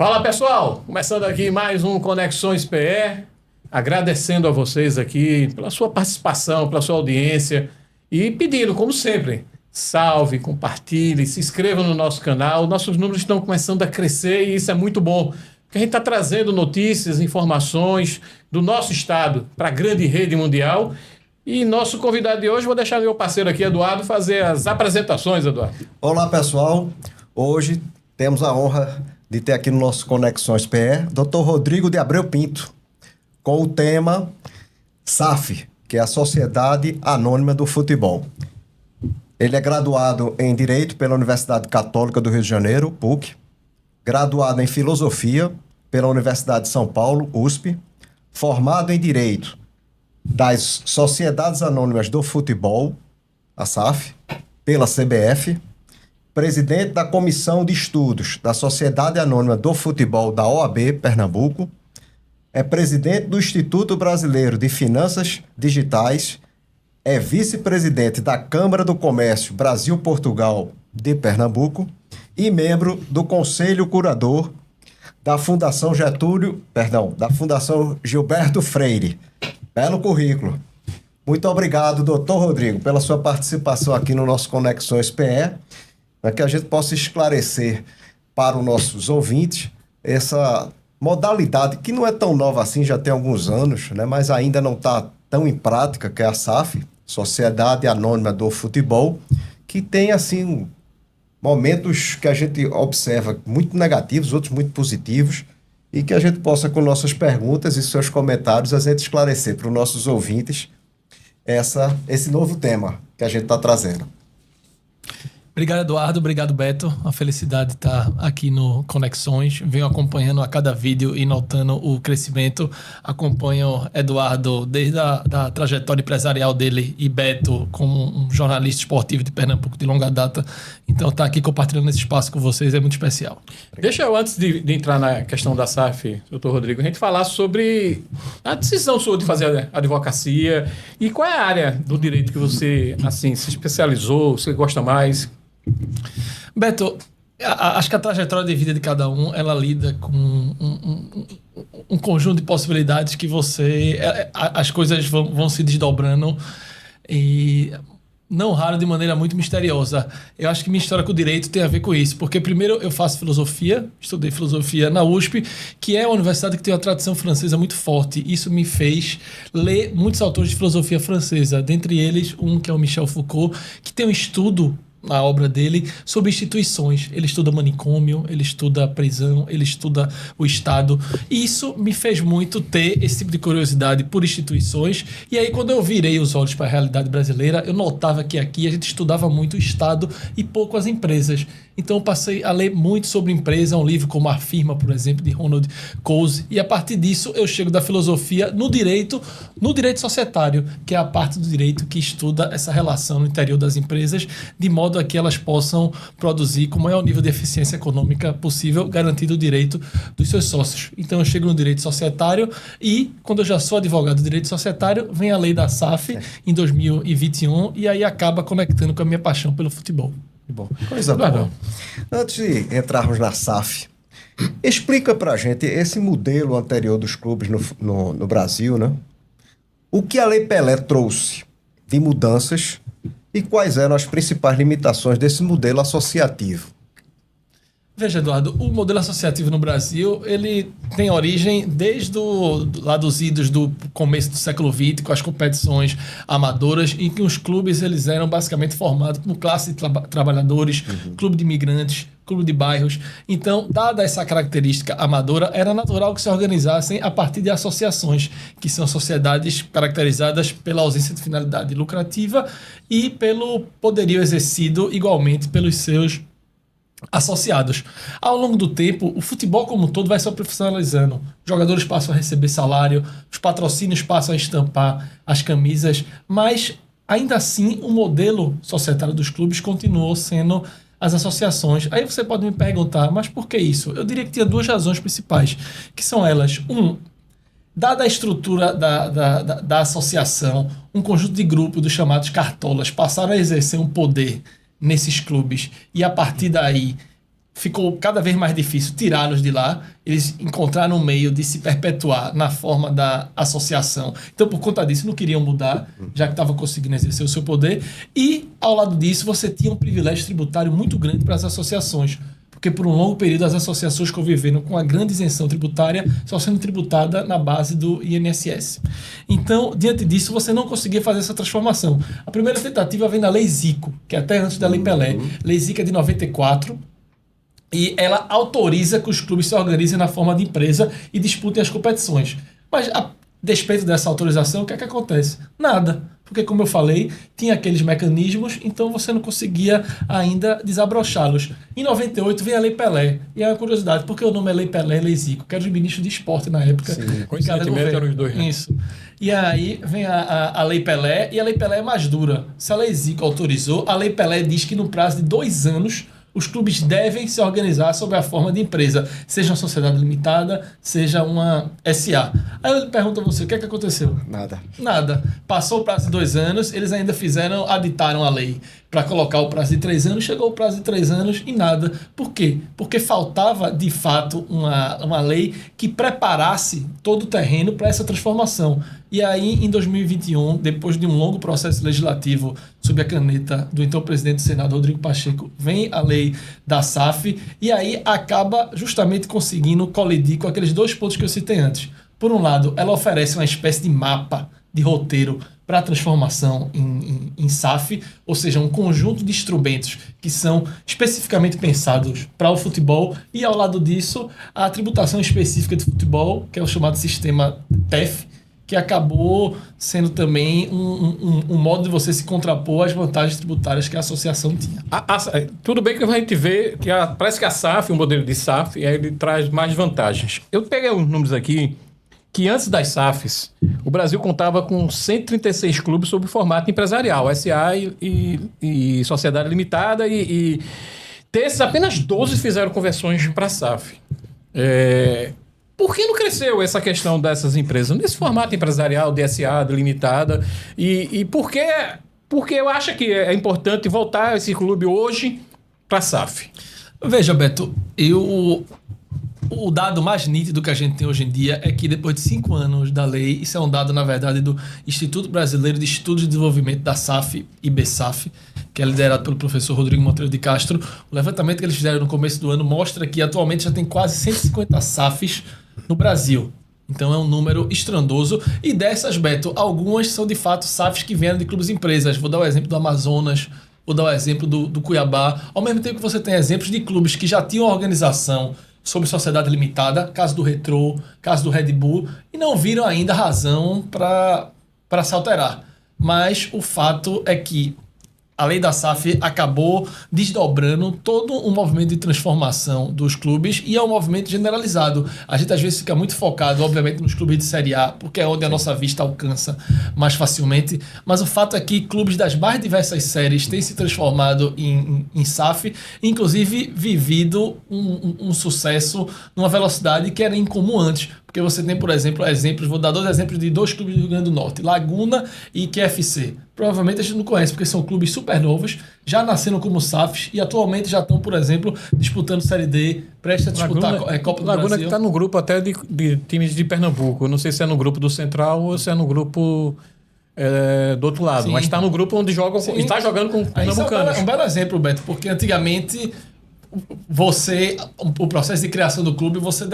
Fala pessoal, começando aqui mais um Conexões PE, agradecendo a vocês aqui pela sua participação, pela sua audiência e pedindo, como sempre, salve, compartilhe, se inscreva no nosso canal. Nossos números estão começando a crescer e isso é muito bom, porque a gente está trazendo notícias, informações do nosso estado para a grande rede mundial. E nosso convidado de hoje, vou deixar meu parceiro aqui, Eduardo, fazer as apresentações, Eduardo. Olá pessoal, hoje temos a honra de ter aqui no nosso Conexões PE, Dr. Rodrigo de Abreu Pinto, com o tema SAF, que é a Sociedade Anônima do Futebol. Ele é graduado em Direito pela Universidade Católica do Rio de Janeiro, PUC, graduado em Filosofia pela Universidade de São Paulo, USP, formado em Direito das Sociedades Anônimas do Futebol, a SAF, pela CBF, presidente da Comissão de Estudos da Sociedade Anônima do Futebol da OAB Pernambuco, é presidente do Instituto Brasileiro de Finanças Digitais, é vice-presidente da Câmara do Comércio Brasil-Portugal de Pernambuco e membro do Conselho Curador da Fundação da Fundação Gilberto Freire. Belo currículo. Muito obrigado, doutor Rodrigo, pela sua participação aqui no nosso Conexões PE, para que a gente possa esclarecer para os nossos ouvintes essa modalidade que não é tão nova assim, já tem alguns anos, né, mas ainda não está tão em prática, que é a SAF, Sociedade Anônima do Futebol, que tem, assim, momentos que a gente observa muito negativos, outros muito positivos, e que a gente possa, com nossas perguntas e seus comentários, a gente esclarecer para os nossos ouvintes esse novo tema que a gente está trazendo. Obrigado, Eduardo. Obrigado, Beto. A felicidade de estar aqui no Conexões. Venho acompanhando a cada vídeo e notando o crescimento. Acompanho Eduardo desde a trajetória empresarial dele e Beto como um jornalista esportivo de Pernambuco de longa data. Então, estar aqui compartilhando esse espaço com vocês é muito especial. Deixa eu, antes de entrar na questão da SAF, doutor Rodrigo, a gente falar sobre a decisão sua de fazer advocacia e qual é a área do direito que você, assim, se especializou, você gosta mais. Beto, acho que a trajetória de vida de cada um, ela lida com um conjunto de possibilidades que as coisas vão se desdobrando e não raro de maneira muito misteriosa. Eu acho que minha história com o direito tem a ver com isso, porque primeiro eu faço filosofia, estudei filosofia na USP, que é uma universidade que tem uma tradição francesa muito forte. Isso me fez ler muitos autores de filosofia francesa, dentre eles um que é o Michel Foucault, que tem um estudo na obra dele, sobre instituições. Ele estuda manicômio, ele estuda prisão, ele estuda o Estado. E isso me fez muito ter esse tipo de curiosidade por instituições. E aí, quando eu virei os olhos para a realidade brasileira, eu notava que aqui a gente estudava muito o Estado e pouco as empresas. Então, eu passei a ler muito sobre empresa, um livro como A Firma, por exemplo, de Ronald Coase. E a partir disso, eu chego da filosofia no direito societário, que é a parte do direito que estuda essa relação no interior das empresas, de modo a que elas possam produzir com o maior nível de eficiência econômica possível, garantindo o direito dos seus sócios. Então eu chego no direito societário e, quando eu já sou advogado do direito societário, vem a lei da SAF em 2021 e aí acaba conectando com a minha paixão pelo futebol. Bom, coisa boa. Antes de entrarmos na SAF, explica pra gente esse modelo anterior dos clubes no Brasil, né? O que a Lei Pelé trouxe de mudanças e quais eram as principais limitações desse modelo associativo? Veja, Eduardo, o modelo associativo no Brasil, ele tem origem desde lá dos idos do começo do século XX, com as competições amadoras, em que os clubes eles eram basicamente formados por classe de trabalhadores, clube de imigrantes, clube de bairros. Então, dada essa característica amadora, era natural que se organizassem a partir de associações, que são sociedades caracterizadas pela ausência de finalidade lucrativa e pelo poderio exercido igualmente pelos seus associados. Ao longo do tempo, o futebol como um todo vai se profissionalizando. Os jogadores passam a receber salário, os patrocínios passam a estampar as camisas, mas ainda assim o modelo societário dos clubes continuou sendo as associações. Aí você pode me perguntar, mas por que isso? Eu diria que tinha duas razões principais, que são elas. Dada a estrutura da associação, um conjunto de grupos dos chamados cartolas passaram a exercer um poder nesses clubes e a partir daí ficou cada vez mais difícil tirá-los de lá. Eles encontraram um meio de se perpetuar na forma da associação. Então, por conta disso, não queriam mudar, já que estavam conseguindo exercer o seu poder. E, ao lado disso, você tinha um privilégio tributário muito grande para as associações. Porque, por um longo período, as associações conviveram com a grande isenção tributária, só sendo tributada na base do INSS. Então, diante disso, você não conseguia fazer essa transformação. A primeira tentativa vem da Lei Zico, que é até antes da Lei Pelé. Lei Zico é de 94, e ela autoriza que os clubes se organizem na forma de empresa e disputem as competições. Mas, a despeito dessa autorização, o que é que acontece? Nada. Porque, como eu falei, tinha aqueles mecanismos, então você não conseguia ainda desabrochá-los. Em 98 vem a Lei Pelé. E é uma curiosidade, por que o nome é Lei Pelé e Lei Zico? Que era o ministro de esporte na época. Sim, coincidentemente eram os dois. Né? Isso. E aí vem a Lei Pelé, e a Lei Pelé é mais dura. Se a Lei Zico autorizou, a Lei Pelé diz que no prazo de 2 anos os clubes devem se organizar sob a forma de empresa, seja uma sociedade limitada, seja uma SA. Aí eu pergunto a você, o que é que aconteceu? Nada. Passou o prazo de 2 anos, eles ainda aditaram a lei para colocar o prazo de 3 anos, chegou o prazo de 3 anos e nada. Por quê? Porque faltava, de fato, uma lei que preparasse todo o terreno para essa transformação. E aí, em 2021, depois de um longo processo legislativo sob a caneta do então presidente do Senado, Rodrigo Pacheco, vem a lei da SAF e aí acaba justamente conseguindo colidir com aqueles 2 pontos que eu citei antes. Por um lado, ela oferece uma espécie de mapa, de roteiro para a transformação em SAF, ou seja, um conjunto de instrumentos que são especificamente pensados para o futebol, e ao lado disso, a tributação específica de futebol, que é o chamado sistema TEF, que acabou sendo também um modo de você se contrapor às vantagens tributárias que a associação tinha. Tudo bem que a gente vê que parece que a SAF, o modelo de SAF, ele traz mais vantagens. Eu peguei uns números aqui, que antes das SAFs, o Brasil contava com 136 clubes sob formato empresarial, SA e Sociedade Limitada, e desses apenas 12 fizeram conversões para SAF. Por que não cresceu essa questão dessas empresas nesse formato empresarial, de SA, de limitada? E por que? Porque eu acho que é importante voltar esse clube hoje para SAF. Veja, Beto, o dado mais nítido que a gente tem hoje em dia é que depois de 5 anos da lei, isso é um dado, na verdade, do Instituto Brasileiro de Estudos de Desenvolvimento da SAF, IBSAF, que é liderado pelo professor Rodrigo Monteiro de Castro. O levantamento que eles fizeram no começo do ano mostra que atualmente já tem quase 150 SAFs no Brasil. Então é um número estrondoso. E dessas, Beto, algumas são de fato SAFs que vieram de clubes empresas. Vou dar o exemplo do Amazonas, vou dar o exemplo do Cuiabá. Ao mesmo tempo que você tem exemplos de clubes que já tinham organização sob sociedade limitada, caso do Retrô, caso do Red Bull, e não viram ainda razão para se alterar. Mas o fato é que a lei da SAF acabou desdobrando todo um movimento de transformação dos clubes, e é um movimento generalizado. A gente às vezes fica muito focado, obviamente, nos clubes de Série A, porque é onde a nossa vista alcança mais facilmente, mas o fato é que clubes das mais diversas séries têm se transformado em SAF, inclusive vivido um sucesso numa velocidade que era incomum antes. Porque você tem, por exemplo, vou dar 2 exemplos de 2 clubes do Rio Grande do Norte, Laguna e QFC. Provavelmente a gente não conhece, porque são clubes super novos, já nasceram como SAFs e atualmente já estão, por exemplo, disputando Série D, prestes a disputar a Copa do Laguna Brasil. Que está no grupo até de times de Pernambuco. Eu não sei se é no grupo do Central ou se é no grupo do outro lado. Sim. Mas está no grupo onde jogam, está jogando com pernambucanos. É um belo exemplo, Beto, porque antigamente o processo de criação do clube, você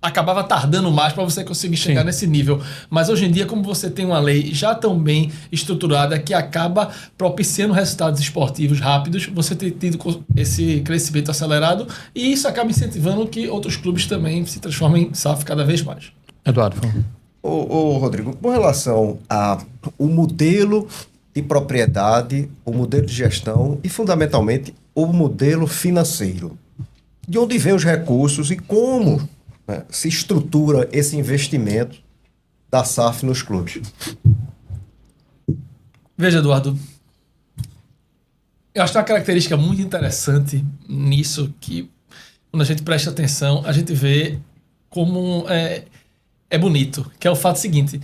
acabava tardando mais para você conseguir chegar nesse nível. Mas hoje em dia, como você tem uma lei já tão bem estruturada que acaba propiciando resultados esportivos rápidos, você tem tido esse crescimento acelerado e isso acaba incentivando que outros clubes também se transformem em SAF cada vez mais. Eduardo, por favor. Ô, Rodrigo, com relação ao modelo de propriedade, o modelo de gestão e, fundamentalmente, o modelo financeiro, de onde vêm os recursos e como se estrutura esse investimento da SAF nos clubes? Veja, Eduardo, eu acho que uma característica muito interessante nisso, que quando a gente presta atenção, a gente vê como é bonito, que é o fato seguinte: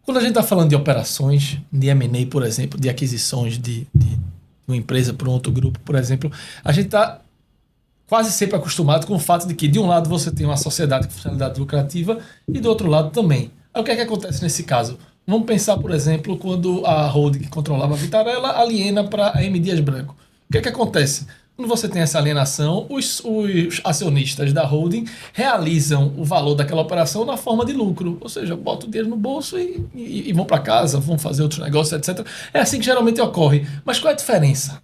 quando a gente está falando de operações, de M&A, por exemplo, de aquisições de uma empresa por um outro grupo, por exemplo, a gente está quase sempre acostumado com o fato de que, de um lado, você tem uma sociedade com finalidade lucrativa e do outro lado também. Aí o que é que acontece nesse caso? Vamos pensar, por exemplo, quando a holding que controlava a Vitarella aliena para a M. Dias Branco. O que é que acontece? Quando você tem essa alienação, os acionistas da holding realizam o valor daquela operação na forma de lucro. Ou seja, botam o dinheiro no bolso e vão para casa, vão fazer outros negócios, etc. É assim que geralmente ocorre. Mas qual é a diferença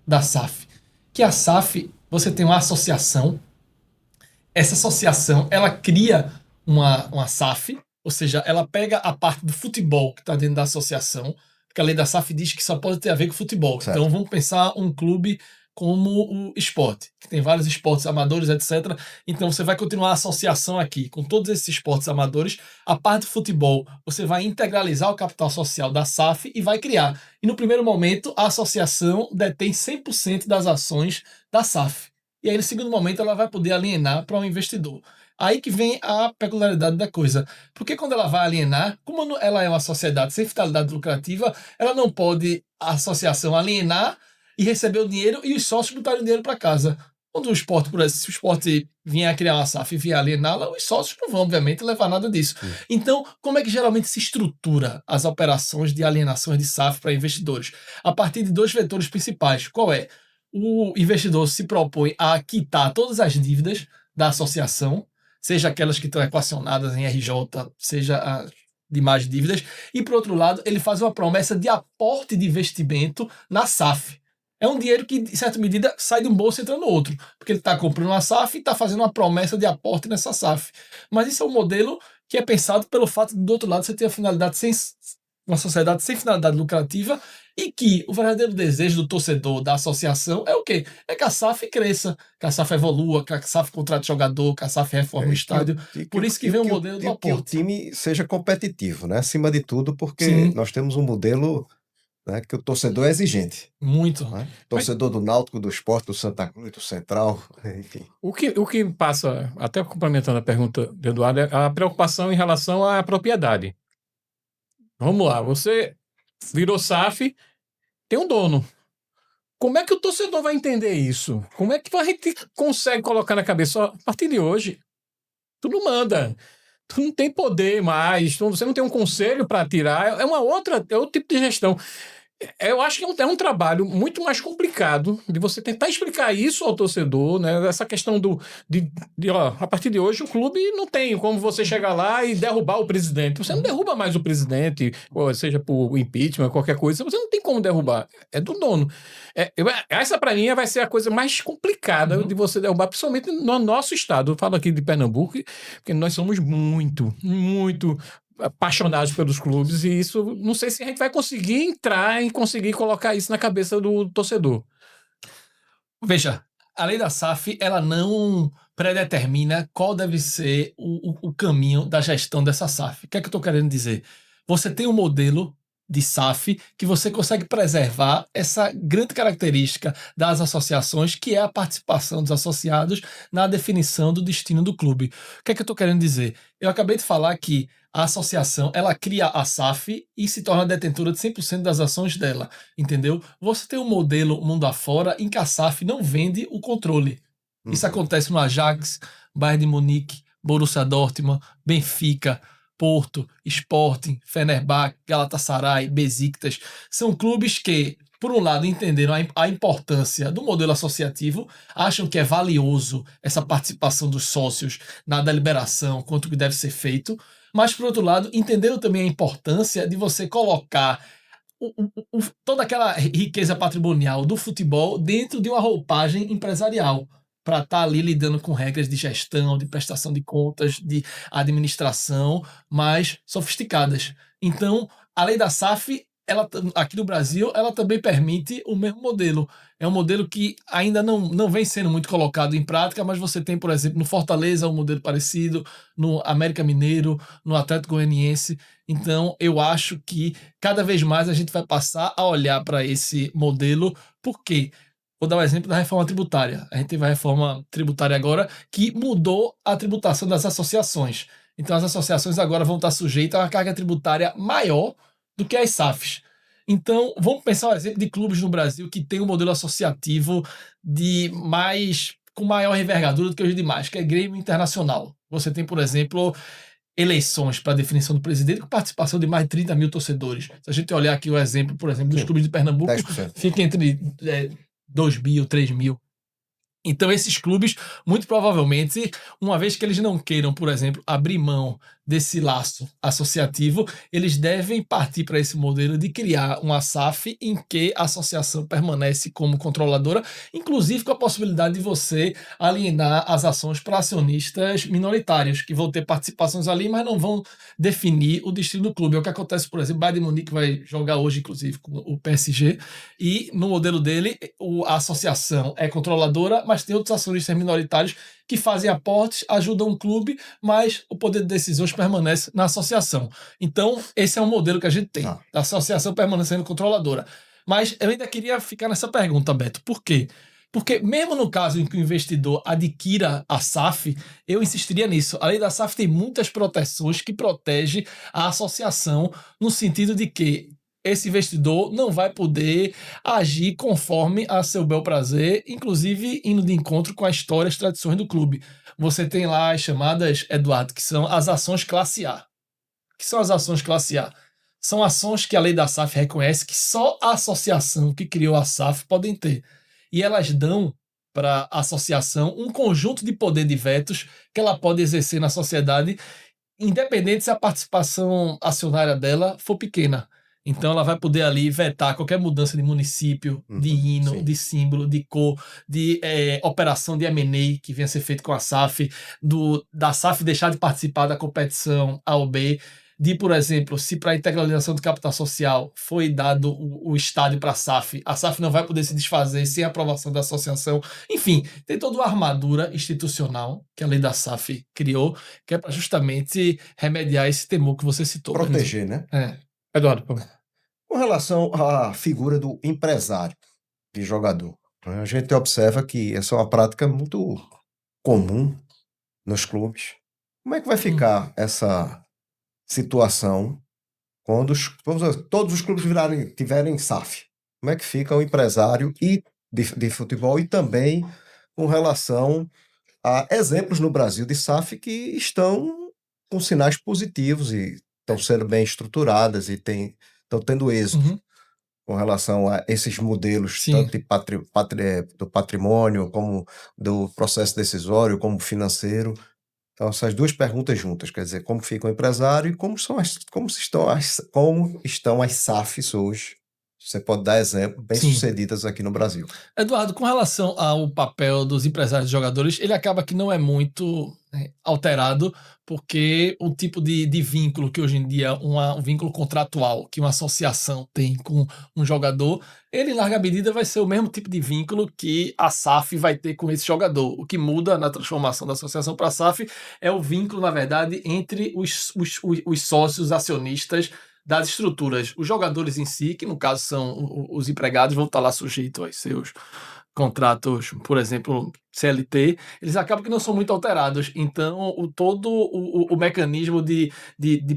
da SAF? Que a SAF, você tem uma associação. Essa associação, ela cria uma SAF, ou seja, ela pega a parte do futebol que está dentro da associação, porque a lei da SAF diz que só pode ter a ver com futebol. Certo. Então vamos pensar um clube como o esporte, que tem vários esportes amadores, etc. Então você vai continuar a associação aqui com todos esses esportes amadores. A parte do futebol, você vai integralizar o capital social da SAF e vai criar. E no primeiro momento, a associação detém 100% das ações da SAF. E aí no segundo momento ela vai poder alienar para um investidor. Aí que vem a peculiaridade da coisa. Porque quando ela vai alienar, como ela é uma sociedade sem finalidade lucrativa, ela não pode, a associação, alienar e receber o dinheiro e os sócios botarem o dinheiro para casa. Quando o esporte, por exemplo, se o esporte vier a criar uma SAF e vier aliená-la, os sócios não vão, obviamente, levar nada disso. Então, como é que geralmente se estrutura as operações de alienações de SAF para investidores? A partir de 2 vetores principais. Qual é? O investidor se propõe a quitar todas as dívidas da associação, seja aquelas que estão equacionadas em RJ, seja as demais dívidas, e, por outro lado, ele faz uma promessa de aporte de investimento na SAF. É um dinheiro que, em certa medida, sai de um bolso e entra no outro, porque ele está comprando uma SAF e está fazendo uma promessa de aporte nessa SAF. Mas isso é um modelo que é pensado pelo fato de, do outro lado, você ter uma sociedade sem finalidade lucrativa e que o verdadeiro desejo do torcedor, da associação, é o quê? É que a SAF cresça, que a SAF evolua, que a SAF contrate jogador, que a SAF reforme o estádio. Por isso que vem o modelo do aporte. Que o time seja competitivo, né? Acima de tudo, porque Sim. nós temos um modelo, né, que o torcedor é exigente. Muito. Né? Torcedor do Náutico, do Sport, do Santa Cruz, do Central, enfim. O que passa, até complementando a pergunta do Eduardo, é a preocupação em relação à propriedade. Vamos lá, você virou SAF, tem um dono. Como é que o torcedor vai entender isso? Como é que a gente consegue colocar na cabeça? Ó, a partir de hoje, tu não manda. Tu não tem poder mais, você não tem um conselho para tirar. É outro tipo de gestão. Eu acho que é um trabalho muito mais complicado de você tentar explicar isso ao torcedor, né? Essa questão ó, a partir de hoje o clube não tem como você chegar lá e derrubar o presidente. Você não derruba mais o presidente, ou seja por impeachment, qualquer coisa, você não tem como derrubar. É do dono. Essa para mim vai ser a coisa mais complicada de você derrubar, principalmente no nosso estado. Eu falo aqui de Pernambuco, porque nós somos muito, muito apaixonados pelos clubes e isso, não sei se a gente vai conseguir entrar e conseguir colocar isso na cabeça do torcedor. Veja, a lei da SAF, ela não predetermina qual deve ser o caminho da gestão dessa SAF. O que é que eu estou querendo dizer? Você tem um modelo de SAF que você consegue preservar essa grande característica das associações, que é a participação dos associados na definição do destino do clube. O que é que eu estou querendo dizer? Eu acabei de falar que a associação, ela cria a SAF e se torna detentora de 100% das ações dela, entendeu? Você tem um modelo mundo afora em que a SAF não vende o controle. Isso acontece no Ajax, Bayern de Munique, Borussia Dortmund, Benfica, Porto, Sporting, Fenerbahçe, Galatasaray, Besiktas. São clubes que, por um lado, entenderam a importância do modelo associativo, acham que é valioso essa participação dos sócios na deliberação, quanto que deve ser feito, mas, por outro lado, entenderam também a importância de você colocar toda aquela riqueza patrimonial do futebol dentro de uma roupagem empresarial, para estar ali lidando com regras de gestão, de prestação de contas, de administração mais sofisticadas. Então, a lei da SAF, ela, aqui no Brasil, ela também permite o mesmo modelo. É um modelo que ainda não vem sendo muito colocado em prática, mas você tem, por exemplo, no Fortaleza um modelo parecido, no América Mineiro, no Atlético Goianiense. Então, eu acho que cada vez mais a gente vai passar a olhar para esse modelo, porque vou dar um exemplo da reforma tributária. A gente teve a reforma tributária agora que mudou a tributação das associações. Então, as associações agora vão estar sujeitas a uma carga tributária maior do que as SAFs. Então, vamos pensar um exemplo de clubes no Brasil que tem um modelo associativo de mais com maior envergadura do que os demais, que é Grêmio Internacional. Você tem, por exemplo, eleições para definição do presidente com participação de mais de 30 mil torcedores. Se a gente olhar aqui o exemplo, por exemplo, dos clubes de Pernambuco, 10%. fica entre 2 mil, 3 mil. Então, esses clubes, muito provavelmente, uma vez que eles não queiram, por exemplo, abrir mão desse laço associativo, eles devem partir para esse modelo de criar uma SAF em que a associação permanece como controladora, inclusive com a possibilidade de você alienar as ações para acionistas minoritários, que vão ter participações ali, mas não vão definir o destino do clube. É o que acontece, por exemplo, o Bayern de Munique vai jogar hoje, inclusive, com o PSG, e no modelo dele, a associação é controladora, mas tem outros acionistas minoritários que fazem aportes, ajudam o clube, mas o poder de decisões permanece na associação. Então, esse é um modelo que a gente tem, a associação permanecendo controladora. Mas eu ainda queria ficar nessa pergunta, Beto. Por quê? Porque mesmo no caso em que o investidor adquira a SAF, eu insistiria nisso. A lei da SAF tem muitas proteções que protegem a associação no sentido de que esse investidor não vai poder agir conforme a seu bel prazer, inclusive indo de encontro com a história e as tradições do clube. Você tem lá as chamadas, Eduardo, que são as ações classe A. O que são as ações classe A? São ações que a lei da SAF reconhece que só a associação que criou a SAF podem ter. E elas dão para a associação um conjunto de poder de vetos que ela pode exercer na sociedade, independente se a participação acionária dela for pequena. Então ela vai poder ali vetar qualquer mudança de município, de hino, sim. de símbolo, de cor, de operação de M&A que venha a ser feito com a SAF, da SAF deixar de participar da competição A ou B, de, por exemplo, se para a integralização do capital social foi dado o estádio para a SAF não vai poder se desfazer sem a aprovação da associação. Enfim, tem toda uma armadura institucional que a lei da SAF criou, que é para justamente remediar esse temor que você citou. Proteger, né? Eduardo, por favor. Com relação à figura do empresário de jogador, a gente observa que essa é uma prática muito comum nos clubes. Como é que vai ficar essa situação quando todos os clubes tiverem SAF? Como é que fica o empresário de futebol e também com relação a exemplos no Brasil de SAF que estão com sinais positivos e estão sendo bem estruturadas e estão tendo êxito com relação a esses modelos, tanto do patrimônio, como do processo decisório, como financeiro. Então, essas duas perguntas juntas, quer dizer, como fica o empresário e como estão as SAFs hoje. Você pode dar exemplo bem-sucedidas aqui no Brasil. Eduardo, com relação ao papel dos empresários e jogadores, ele acaba que não é muito alterado, porque o tipo de vínculo que hoje em dia, um vínculo contratual que uma associação tem com um jogador, ele, em larga medida, vai ser o mesmo tipo de vínculo que a SAF vai ter com esse jogador. O que muda na transformação da associação para a SAF é o vínculo, na verdade, entre os sócios acionistas das estruturas. Os jogadores em si, que no caso são os empregados, vão estar lá sujeitos aos seus contratos, por exemplo, CLT, eles acabam que não são muito alterados. Então, todo o mecanismo de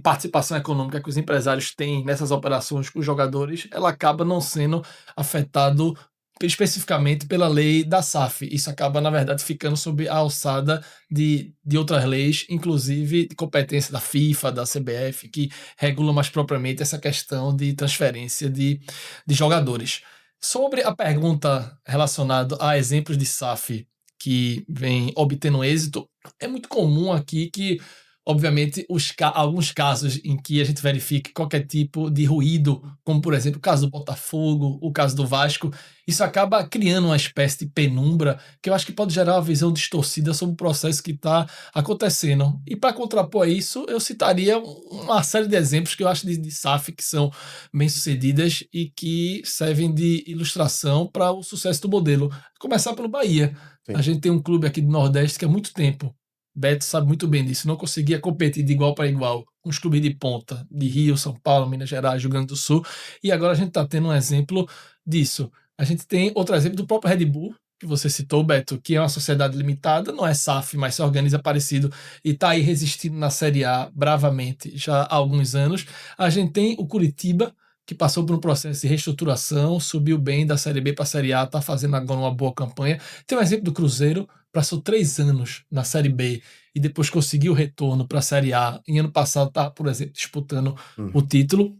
participação econômica que os empresários têm nessas operações com os jogadores, ela acaba não sendo afetado especificamente pela lei da SAF. Isso acaba, na verdade, ficando sob a alçada de outras leis, inclusive de competência da FIFA, da CBF, que regulam mais propriamente essa questão de transferência de jogadores. Sobre a pergunta relacionada a exemplos de SAF que vem obtendo êxito, é muito comum aqui que, obviamente, alguns casos em que a gente verifique qualquer tipo de ruído, como, por exemplo, o caso do Botafogo, o caso do Vasco, isso acaba criando uma espécie de penumbra que eu acho que pode gerar uma visão distorcida sobre o processo que está acontecendo. E para contrapor isso, eu citaria uma série de exemplos que eu acho de SAF que são bem-sucedidas e que servem de ilustração para o sucesso do modelo. Vou começar pelo Bahia. Sim. A gente tem um clube aqui do Nordeste que há muito tempo, Beto sabe muito bem disso, não conseguia competir de igual para igual com os clubes de ponta, de Rio, São Paulo, Minas Gerais, Rio Grande do Sul, e agora a gente está tendo um exemplo disso. A gente tem outro exemplo do próprio Red Bull, que você citou, Beto, que é uma sociedade limitada, não é SAF, mas se organiza parecido e está aí resistindo na Série A bravamente já há alguns anos. A gente tem o Curitiba, que passou por um processo de reestruturação, subiu bem da Série B para a Série A, está fazendo agora uma boa campanha. Tem um exemplo do Cruzeiro, passou 3 anos na Série B e depois conseguiu o retorno para a Série A, em ano passado está, por exemplo, disputando o título.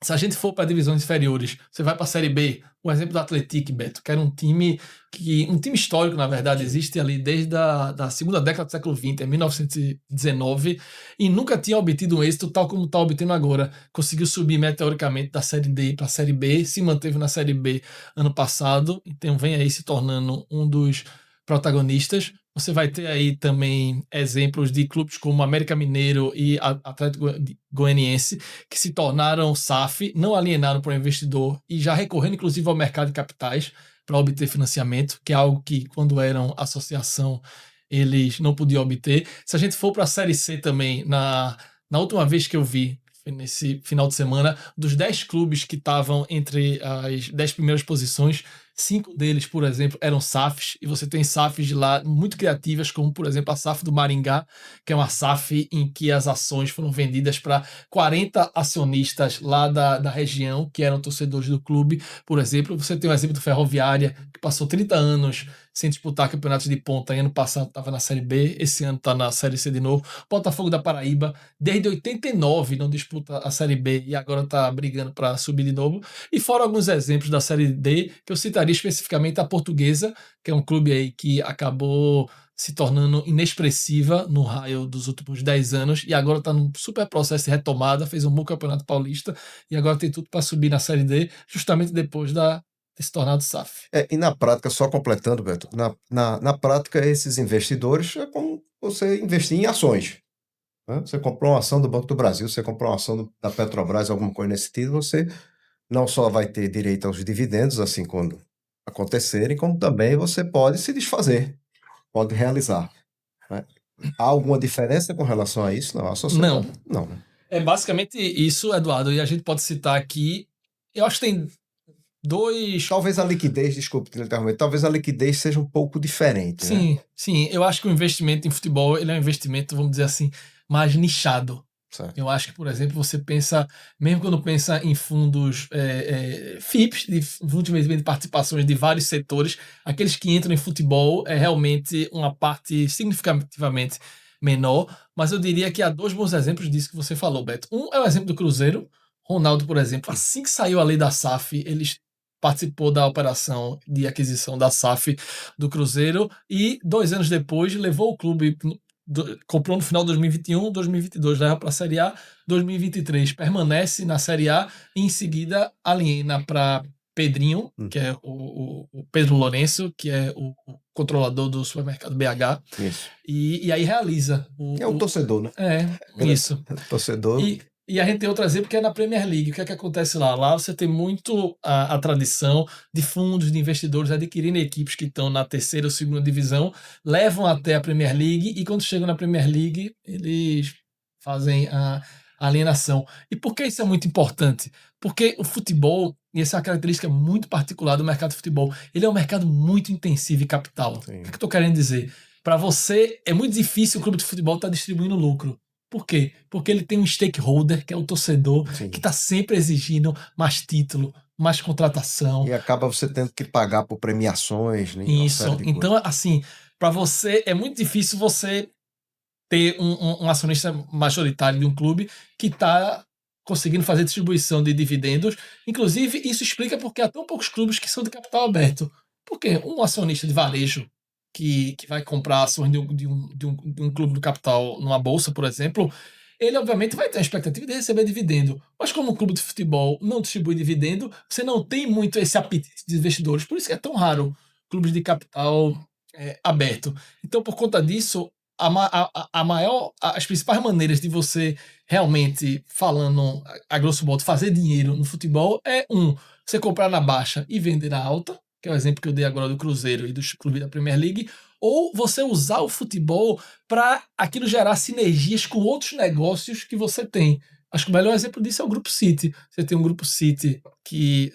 Se a gente for para divisões inferiores, você vai para a Série B, o exemplo do Atlético, Beto, que era um time histórico, na verdade, existe ali desde a segunda década do século XX, em 1919, e nunca tinha obtido um êxito tal como está obtendo agora. Conseguiu subir meteoricamente da Série D para a Série B, se manteve na Série B ano passado, então vem aí se tornando um dos protagonistas. Você vai ter aí também exemplos de clubes como América Mineiro e Atlético Goianiense, que se tornaram SAF, não alienaram para o investidor e já recorrendo inclusive ao mercado de capitais para obter financiamento, que é algo que quando eram associação eles não podiam obter. Se a gente for para a Série C também, na última vez que eu vi, nesse final de semana, dos 10 clubes que estavam entre as 10 primeiras posições, 5 deles, por exemplo, eram SAFs, e você tem SAFs de lá muito criativas, como, por exemplo, a SAF do Maringá, que é uma SAF em que as ações foram vendidas para 40 acionistas lá da região, que eram torcedores do clube. Por exemplo, você tem o exemplo do Ferroviária, que passou 30 anos sem disputar campeonatos de ponta, e ano passado estava na Série B, esse ano está na Série C de novo. Botafogo da Paraíba, desde 89 não disputa a Série B, e agora está brigando para subir de novo. E fora alguns exemplos da Série D, que eu citaria especificamente a Portuguesa, que é um clube aí que acabou se tornando inexpressiva no raio dos últimos 10 anos e agora está num super processo de retomada, fez um bom campeonato paulista e agora tem tudo para subir na Série D, justamente depois de se tornar SAF. E na prática, só completando, Beto, na prática, esses investidores é como você investir em ações. Né? Você comprou uma ação do Banco do Brasil, você comprou uma ação da Petrobras, alguma coisa nesse sentido, você não só vai ter direito aos dividendos, assim, quando acontecerem, como também você pode se desfazer, pode realizar. Né? Há alguma diferença com relação a isso? Não, a sociedade? Não. É basicamente isso, Eduardo, e a gente pode citar aqui, eu acho que tem dois... Talvez a liquidez, desculpe, talvez a liquidez seja um pouco diferente. Sim, né? sim, eu acho que o investimento em futebol, ele é um investimento, vamos dizer assim, mais nichado. Certo. Eu acho que, por exemplo, você pensa, mesmo quando pensa em fundos FIPs, de fundos de investimento de participações de vários setores, aqueles que entram em futebol é realmente uma parte significativamente menor, mas eu diria que há 2 bons exemplos disso que você falou, Beto. Um é o exemplo do Cruzeiro. Ronaldo, por exemplo, assim que saiu a lei da SAF, ele participou da operação de aquisição da SAF do Cruzeiro e 2 anos depois levou o clube... comprou no final de 2021, 2022 leva para a Série A, 2023 permanece na Série A e em seguida aliena para Pedrinho, que é o Pedro Lourenço, que é o controlador do supermercado BH. Isso. E aí realiza. É o torcedor, né? Isso. Torcedor. E a gente tem outro exemplo que é na Premier League. O que é que acontece lá? Lá você tem muito a tradição de fundos, de investidores adquirindo equipes que estão na 3ª ou 2ª divisão, levam até a Premier League e quando chegam na Premier League, eles fazem a alienação. E por que isso é muito importante? Porque o futebol, e essa é uma característica muito particular do mercado de futebol, ele é um mercado muito intensivo em capital. Sim. O que eu estou querendo dizer? Para você, é muito difícil o clube de futebol estar distribuindo lucro. Por quê? Porque ele tem um stakeholder, que é o torcedor, Sim. que está sempre exigindo mais título, mais contratação. E acaba você tendo que pagar por premiações, né? Isso. Então, assim, para você, é muito difícil você ter um acionista majoritário de um clube que está conseguindo fazer distribuição de dividendos. Inclusive, isso explica porque há tão poucos clubes que são de capital aberto. Por quê? Um acionista de varejo que vai comprar ações de um clube do capital numa bolsa, por exemplo, ele obviamente vai ter a expectativa de receber dividendo. Mas como o clube de futebol não distribui dividendo, você não tem muito esse apetite de investidores. Por isso que é tão raro clubes de capital aberto. Então, por conta disso, as principais maneiras de você realmente, falando a grosso modo, fazer dinheiro no futebol é você comprar na baixa e vender na alta, que é o exemplo que eu dei agora do Cruzeiro e dos clubes da Premier League, ou você usar o futebol para aquilo gerar sinergias com outros negócios que você tem. Acho que o melhor exemplo disso é o Grupo City. Você tem um Grupo City que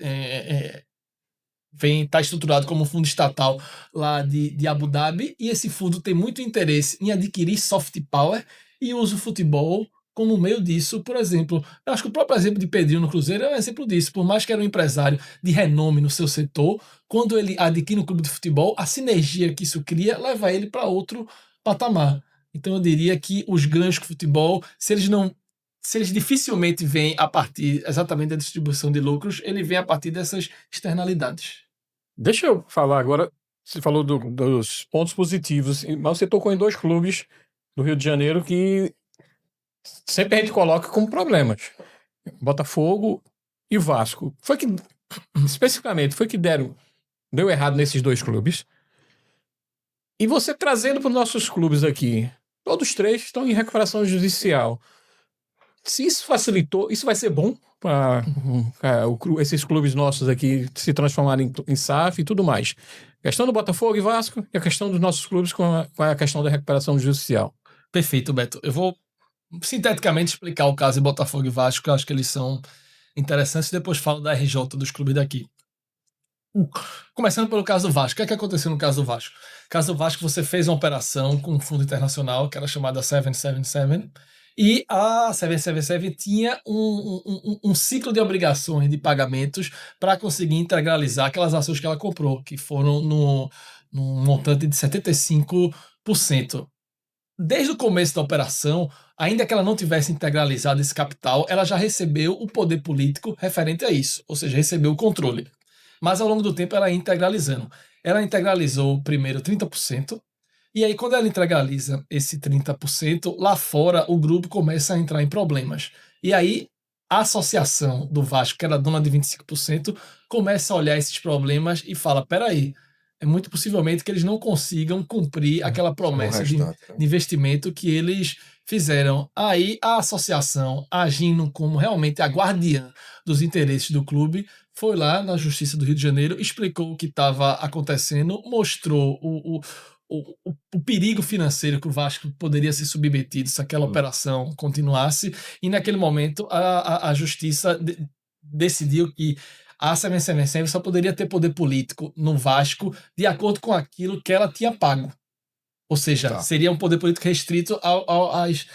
está estruturado como um fundo estatal lá de Abu Dhabi, e esse fundo tem muito interesse em adquirir soft power e usa o futebol como meio disso. Por exemplo, eu acho que o próprio exemplo de Pedrinho no Cruzeiro é um exemplo disso. Por mais que era um empresário de renome no seu setor, quando ele adquire um clube de futebol, a sinergia que isso cria leva ele para outro patamar. Então eu diria que os ganhos com o futebol, se eles dificilmente vêm a partir exatamente da distribuição de lucros, ele vem a partir dessas externalidades. Deixa eu falar agora. Você falou dos pontos positivos, mas você tocou em 2 clubes do Rio de Janeiro que sempre a gente coloca como problemas: Botafogo e Vasco. Especificamente, deu errado nesses 2 clubes. E você trazendo para os nossos clubes aqui, todos 3 estão em recuperação judicial. Se isso facilitou, isso vai ser bom para esses clubes nossos aqui se transformarem em SAF e tudo mais. A questão do Botafogo e Vasco e a questão dos nossos clubes com a questão da recuperação judicial. Perfeito, Beto. Eu vou sinteticamente explicar o caso de Botafogo e Vasco, que eu acho que eles são interessantes, e depois falo da RJ dos clubes daqui. Começando pelo caso do Vasco. O que aconteceu no caso do Vasco? No caso do Vasco, você fez uma operação com um fundo internacional que era chamada 777, e a 777 tinha um ciclo de obrigações de pagamentos para conseguir integralizar aquelas ações que ela comprou, que foram num montante de 75%. Desde o começo da operação, ainda que ela não tivesse integralizado esse capital, ela já recebeu o poder político referente a isso, ou seja, recebeu o controle. Mas ao longo do tempo ela ia integralizando. Ela integralizou primeiro 30%, e aí quando ela integraliza esse 30%, lá fora o grupo começa a entrar em problemas. E aí a associação do Vasco, que era dona de 25%, começa a olhar esses problemas e fala, peraí, é muito possivelmente que eles não consigam cumprir aquela promessa de investimento que eles fizeram. Aí a associação, agindo como realmente a guardiã dos interesses do clube, foi lá na Justiça do Rio de Janeiro, explicou o que estava acontecendo, mostrou o perigo financeiro que o Vasco poderia ser submetido se aquela operação continuasse, e naquele momento a Justiça decidiu que a 777 só poderia ter poder político no Vasco de acordo com aquilo que ela tinha pago. Ou seja, seria um poder político restrito às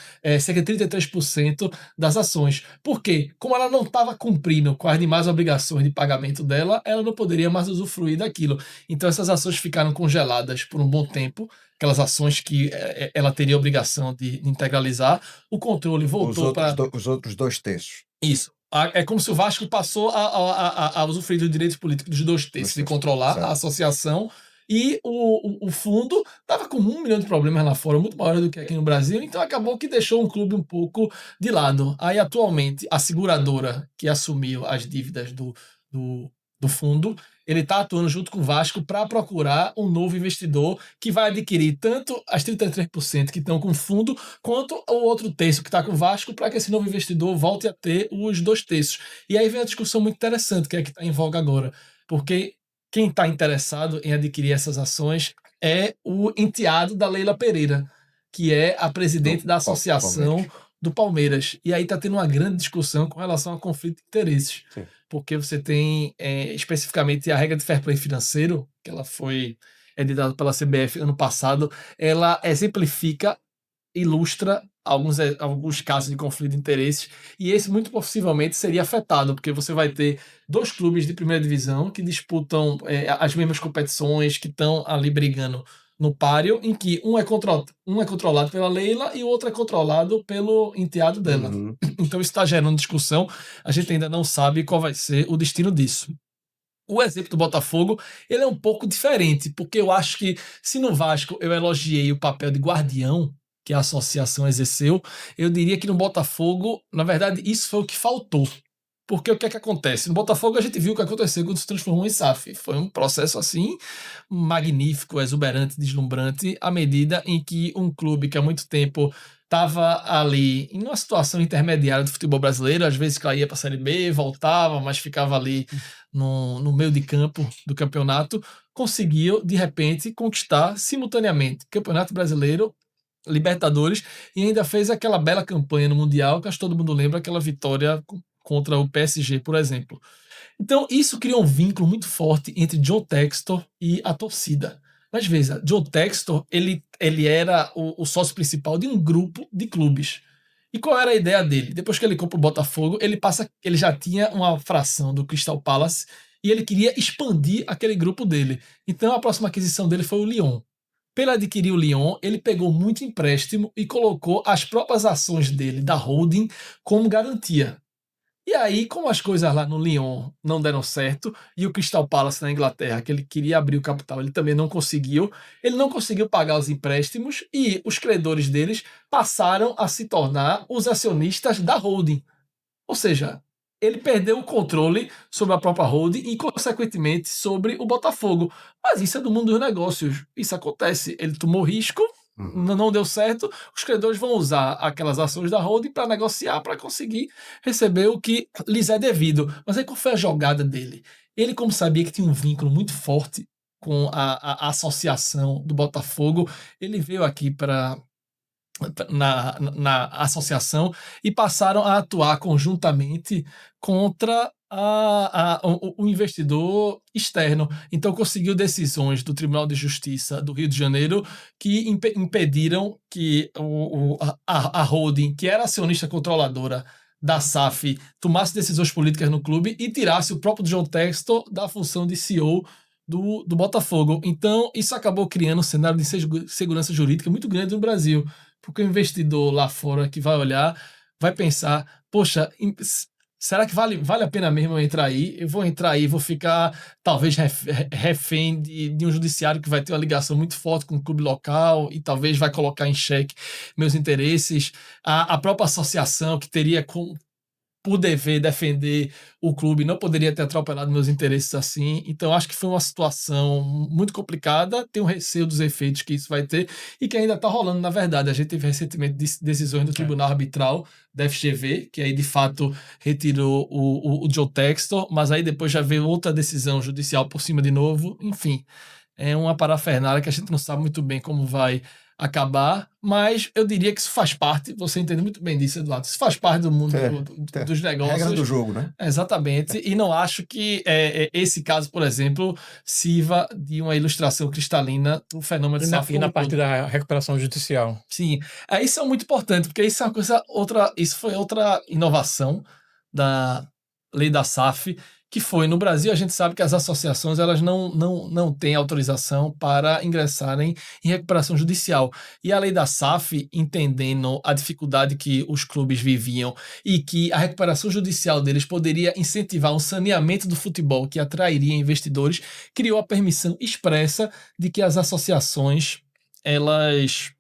cerca de 33% das ações. Por quê? Como ela não estava cumprindo com as demais obrigações de pagamento dela, ela não poderia mais usufruir daquilo. Então essas ações ficaram congeladas por um bom tempo, aquelas ações que ela teria a obrigação de integralizar. O controle voltou para... Os outros 2/3. Isso. É como se o Vasco passou a usufruir do direito político dos 2/3, de controlar a associação. E o fundo estava com 1 milhão de problemas lá fora, muito maior do que aqui no Brasil, então acabou que deixou um clube um pouco de lado. Aí, atualmente, a seguradora que assumiu as dívidas do fundo, ele está atuando junto com o Vasco para procurar um novo investidor que vai adquirir tanto as 33% que estão com o fundo, quanto o outro terço que está com o Vasco, para que esse novo investidor volte a ter os 2/3. E aí vem a discussão muito interessante, que é que está em voga agora, porque quem está interessado em adquirir essas ações é o enteado da Leila Pereira, que é a presidente da associação do Palmeiras. E aí está tendo uma grande discussão com relação ao conflito de interesses. Sim. Porque você tem especificamente a regra de fair play financeiro, que ela foi editada pela CBF ano passado, ela exemplifica, ilustra alguns casos de conflito de interesses, e esse muito possivelmente seria afetado, porque você vai ter 2 clubes de primeira divisão que disputam as mesmas competições, que estão ali brigando no páreo, em que um é controlado pela Leila e o outro é controlado pelo enteado dela. Uhum. Então isso está gerando discussão, a gente ainda não sabe qual vai ser o destino disso. O exemplo do Botafogo, ele é um pouco diferente, porque eu acho que se no Vasco eu elogiei o papel de guardião que a associação exerceu, eu diria que no Botafogo, na verdade, isso foi o que faltou. Porque o que é que acontece? No Botafogo a gente viu o que aconteceu quando se transformou em SAF. Foi um processo assim magnífico, exuberante, deslumbrante, à medida em que um clube que há muito tempo estava ali em uma situação intermediária do futebol brasileiro, às vezes caía para a Série B, voltava, mas ficava ali no meio de campo do campeonato, conseguiu, de repente, conquistar simultaneamente Campeonato Brasileiro, Libertadores, e ainda fez aquela bela campanha no Mundial, que acho que todo mundo lembra, aquela vitória contra o PSG, por exemplo. Então isso criou um vínculo muito forte entre John Textor e a torcida. Mas veja, John Textor ele era o sócio principal de um grupo de clubes. E qual era a ideia dele? Depois que ele compra o Botafogo, ele já tinha uma fração do Crystal Palace e ele queria expandir aquele grupo dele. Então a próxima aquisição dele foi o Lyon. Para ele adquirir o Lyon, ele pegou muito empréstimo e colocou as próprias ações dele, da holding, como garantia. E aí, como as coisas lá no Lyon não deram certo, e o Crystal Palace na Inglaterra, que ele queria abrir o capital, ele também não conseguiu, ele não conseguiu pagar os empréstimos e os credores deles passaram a se tornar os acionistas da holding. Ou seja, ele perdeu o controle sobre a própria holding e, consequentemente, sobre o Botafogo. Mas isso é do mundo dos negócios. Isso acontece. Ele tomou risco, não deu certo, os credores vão usar aquelas ações da holding para negociar, para conseguir receber o que lhes é devido. Mas aí qual foi a jogada dele? Ele, como sabia que tinha um vínculo muito forte com a associação do Botafogo, ele veio aqui na associação e passaram a atuar conjuntamente contra o investidor externo. Então conseguiu decisões do Tribunal de Justiça do Rio de Janeiro que impediram que a holding, que era acionista controladora da SAF, tomasse decisões políticas no clube e tirasse o próprio John Textor da função de CEO do Botafogo. Então isso acabou criando um cenário de segurança jurídica muito grande no Brasil, porque o investidor lá fora que vai olhar, vai pensar, poxa, será que vale a pena mesmo eu entrar aí? Eu vou entrar aí, vou ficar talvez refém de um judiciário que vai ter uma ligação muito forte com o clube local e talvez vai colocar em xeque meus interesses. A própria associação que teria por dever defender o clube, não poderia ter atropelado meus interesses assim. Então acho que foi uma situação muito complicada, tenho receio dos efeitos que isso vai ter e que ainda está rolando na verdade. A gente teve recentemente decisões do Tribunal Arbitral da FGV, que aí de fato retirou o Joe Textor, mas aí depois já veio outra decisão judicial por cima de novo. Enfim, é uma parafernália que a gente não sabe muito bem como vai acabar, mas eu diria que isso faz parte, você entende muito bem disso, Eduardo, isso faz parte do mundo dos negócios. Regra do jogo, né? Exatamente, e não acho que esse caso, por exemplo, sirva de uma ilustração cristalina do fenômeno de SAF. E na parte da recuperação judicial. Sim, isso é muito importante, porque isso é uma coisa, isso foi outra inovação da lei da SAF, que foi, no Brasil, a gente sabe que as associações elas não têm autorização para ingressarem em recuperação judicial. E a lei da SAF, entendendo a dificuldade que os clubes viviam e que a recuperação judicial deles poderia incentivar um saneamento do futebol que atrairia investidores, criou a permissão expressa de que as associações elas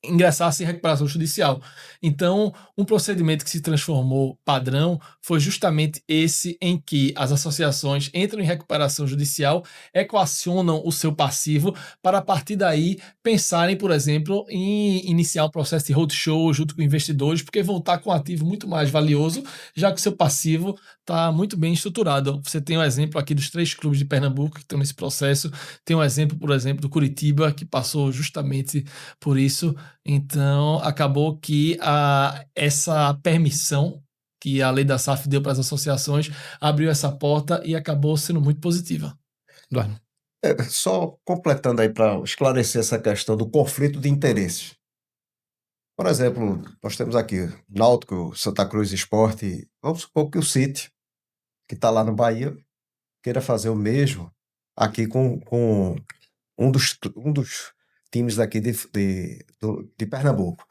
ingressasse em recuperação judicial. Então, um procedimento que se transformou padrão foi justamente esse em que as associações entram em recuperação judicial, equacionam o seu passivo para, a partir daí, pensarem, por exemplo, em iniciar um processo de roadshow junto com investidores, porque vão estar com um ativo muito mais valioso, já que o seu passivo está muito bem estruturado. Você tem um exemplo aqui dos 3 clubes de Pernambuco que estão nesse processo, tem um exemplo, por exemplo, do Curitiba, que passou justamente por isso. Então, acabou que essa permissão que a lei da SAF deu para as associações abriu essa porta e acabou sendo muito positiva. Eduardo. Só completando aí para esclarecer essa questão do conflito de interesses. Por exemplo, nós temos aqui Náutico, Santa Cruz Esporte, vamos supor que o City, que está lá no Bahia, queira fazer o mesmo aqui com um dos times daqui de Pernambuco.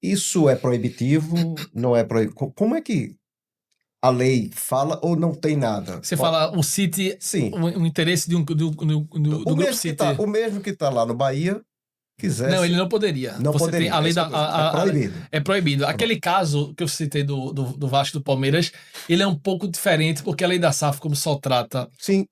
Isso é proibitivo? Não é proibitivo? Como é que a lei fala ou não tem nada? Você fala o City, sim, o interesse do grupo City. O mesmo que está lá no Bahia, quisesse... Não, ele não poderia. Não poderia. Tem a lei é proibido. É proibido. Aquele caso que eu citei do Vasco do Palmeiras, ele é um pouco diferente, porque a lei da SAF, como só trata... Sim.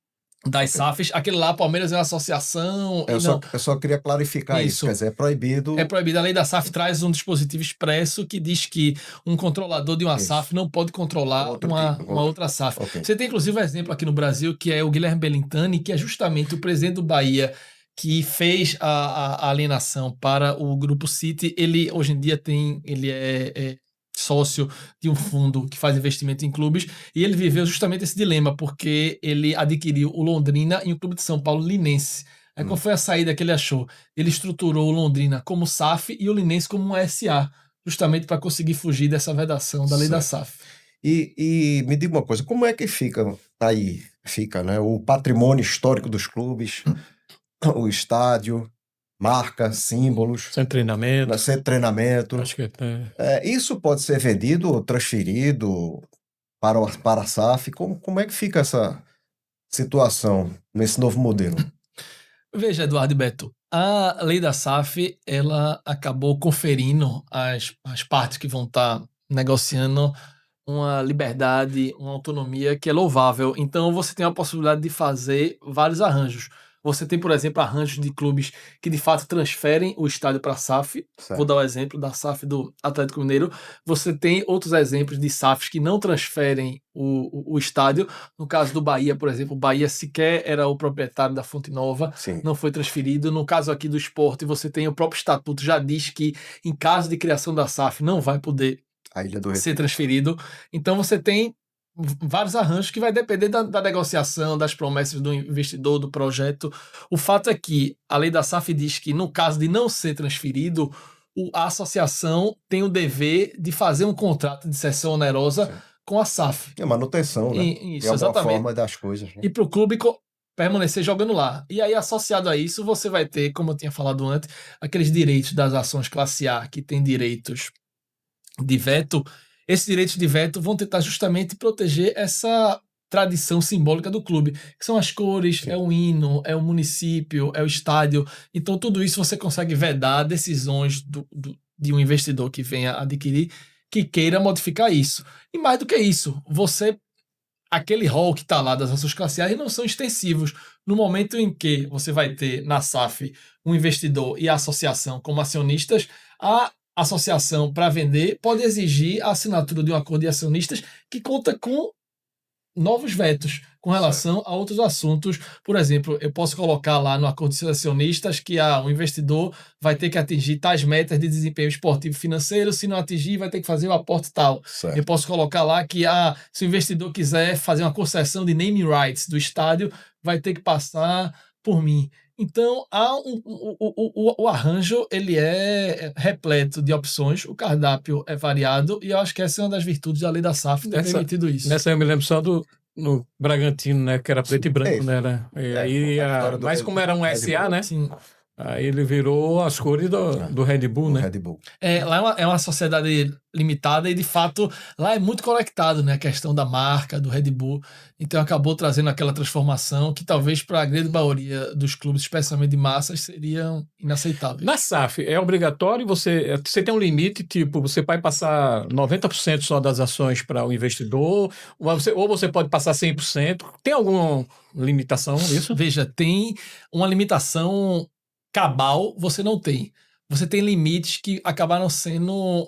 Das SAFs, aquele lá, Palmeiras é uma associação. Eu só queria clarificar isso. Quer dizer, é proibido. É proibido. A lei da SAF traz um dispositivo expresso que diz que um controlador de uma SAF não pode controlar uma outra SAF. Okay. Você tem, inclusive, um exemplo aqui no Brasil, que é o Guilherme Belintani, que é justamente o presidente do Bahia, que fez a alienação para o Grupo City. Ele, hoje em dia, ele é sócio de um fundo que faz investimento em clubes, e ele viveu justamente esse dilema, porque ele adquiriu o Londrina e o Clube de São Paulo Linense. Aí qual foi a saída que ele achou? Ele estruturou o Londrina como SAF e o Linense como uma SA, justamente para conseguir fugir dessa vedação da lei da SAF. E me diga uma coisa, como é que fica, né, o patrimônio histórico dos clubes, o estádio, marca, símbolos, Sem treinamento. centro de treinamento? Acho que Isso pode ser vendido ou transferido para a SAF? Como é que fica essa situação nesse novo modelo? Veja, Eduardo e Beto, a lei da SAF, ela acabou conferindo às partes que vão estar negociando uma liberdade, uma autonomia que é louvável. Então, você tem a possibilidade de fazer vários arranjos. Você tem, por exemplo, arranjos de clubes que de fato transferem o estádio para a SAF. Certo. Vou dar o exemplo da SAF do Atlético Mineiro. Você tem outros exemplos de SAFs que não transferem o estádio. No caso do Bahia, por exemplo, o Bahia sequer era o proprietário da Fonte Nova, Sim. não foi transferido. No caso aqui do Sport, você tem o próprio estatuto, já diz que em caso de criação da SAF não vai poder A Ilha do ser Retiro. transferido. Então você tem vários arranjos que vai depender da negociação, das promessas do investidor, do projeto. O fato é que a lei da SAF diz que no caso de não ser transferido, a associação tem o dever de fazer um contrato de cessão onerosa com a SAF. É manutenção, né? Isso, é uma exatamente. forma das coisas. Né? E para o clube permanecer jogando lá. E aí, associado a isso, você vai ter, como eu tinha falado antes, aqueles direitos das ações classe A, que tem direitos de veto. Esses direitos de veto vão tentar justamente proteger essa tradição simbólica do clube, que são as cores, Sim. é o hino, é o município, é o estádio. Então, tudo isso você consegue vedar decisões de um investidor que venha adquirir, que queira modificar isso. E mais do que isso, aquele rol que está lá das ações classe A, eles não são extensivos. No momento em que você vai ter na SAF um investidor e a associação como acionistas, a associação para vender pode exigir a assinatura de um acordo de acionistas que conta com novos vetos com relação a outros assuntos. Por exemplo, eu posso colocar lá no acordo de acionistas que o investidor vai ter que atingir tais metas de desempenho esportivo e financeiro, se não atingir vai ter que fazer o aporte tal. Certo. Eu posso colocar lá que se o investidor quiser fazer uma concessão de naming rights do estádio, vai ter que passar por mim. Então, o arranjo ele é repleto de opções, o cardápio é variado e eu acho que essa é uma das virtudes da lei da SAF ter permitido isso. Nessa eu me lembro só no Bragantino, né? Que era preto e branco, né? E aí, mas como era um SA, né? Sim. Aí ele virou as cores do Red Bull, né? Red Bull. Lá é uma sociedade limitada e, de fato, lá é muito conectado, né? A questão da marca, do Red Bull. Então, acabou trazendo aquela transformação que talvez para a grande maioria dos clubes, especialmente de massas, seriam inaceitáveis. Na SAF, é obrigatório você tem um limite, tipo, você vai passar 90% só das ações para o investidor, ou você pode passar 100%. Tem alguma limitação nisso? Veja, tem uma limitação cabal, você não tem. Você tem limites que acabaram sendo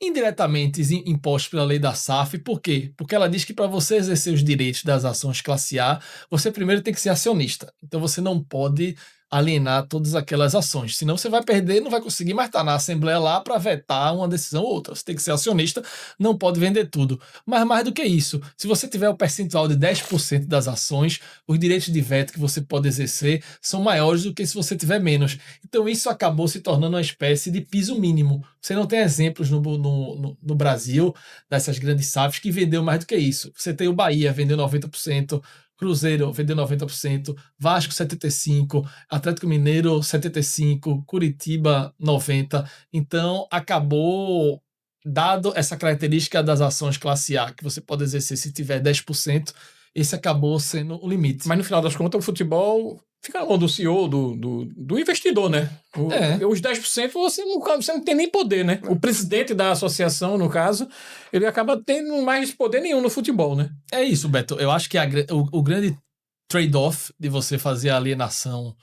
indiretamente impostos pela lei da SAF. Por quê? Porque ela diz que para você exercer os direitos das ações classe A, você primeiro tem que ser acionista. Então você não pode alienar todas aquelas ações. Senão você vai perder, não vai conseguir mais estar na Assembleia lá para vetar uma decisão ou outra. Você tem que ser acionista, não pode vender tudo. Mas mais do que isso, se você tiver o percentual de 10% das ações, os direitos de veto que você pode exercer são maiores do que se você tiver menos. Então isso acabou se tornando uma espécie de piso mínimo. Você não tem exemplos no Brasil, dessas grandes SAFs, que vendeu mais do que isso. Você tem o Bahia, vendeu 90%, Cruzeiro vendeu 90%, Vasco 75%, Atlético Mineiro 75%, Curitiba 90%. Então, acabou, dado essa característica das ações classe A, que você pode exercer se tiver 10%, esse acabou sendo o limite. Mas no final das contas, o futebol fica na mão do CEO, do investidor, né? Os 10% você não tem nem poder, né? O presidente da associação, no caso, ele acaba tendo mais poder nenhum no futebol, né? É isso, Beto. Eu acho que o grande trade-off de você fazer a alienação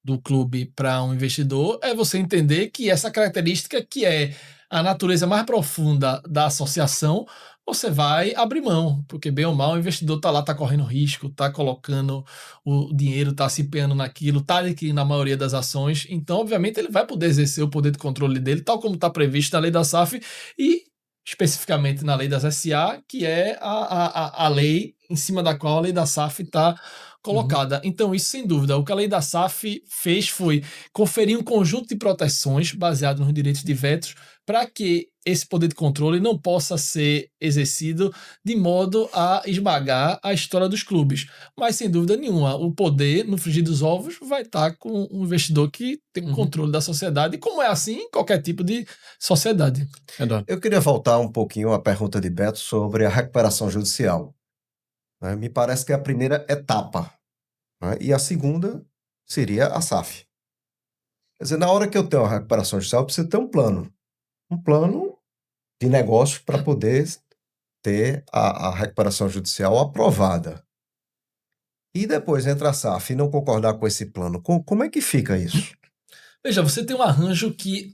do clube para um investidor é você entender que essa característica, que é a natureza mais profunda da associação, você vai abrir mão, porque bem ou mal o investidor está lá, está correndo risco, está colocando o dinheiro, está se empenhando naquilo, está adquirindo a maioria das ações, então obviamente ele vai poder exercer o poder de controle dele, tal como está previsto na lei da SAF e especificamente na lei das SA, que é a lei em cima da qual a lei da SAF está colocada. Então, isso sem dúvida, o que a lei da SAF fez foi conferir um conjunto de proteções baseado nos direitos de vetos para que esse poder de controle não possa ser exercido de modo a esmagar a história dos clubes. Mas, sem dúvida nenhuma, o poder, no frigir dos ovos, vai estar com um investidor que tem o controle da sociedade, como é assim em qualquer tipo de sociedade. Eduardo. Eu queria voltar um pouquinho à pergunta de Beto sobre a recuperação judicial. Né? Me parece que é a primeira etapa, né? E a segunda seria a SAF. Quer dizer, na hora que eu tenho a recuperação judicial, eu preciso ter um plano de negócio para poder ter a recuperação judicial aprovada. E depois entra a SAF e não concordar com esse plano. Como é que fica isso? Veja, você tem um arranjo que,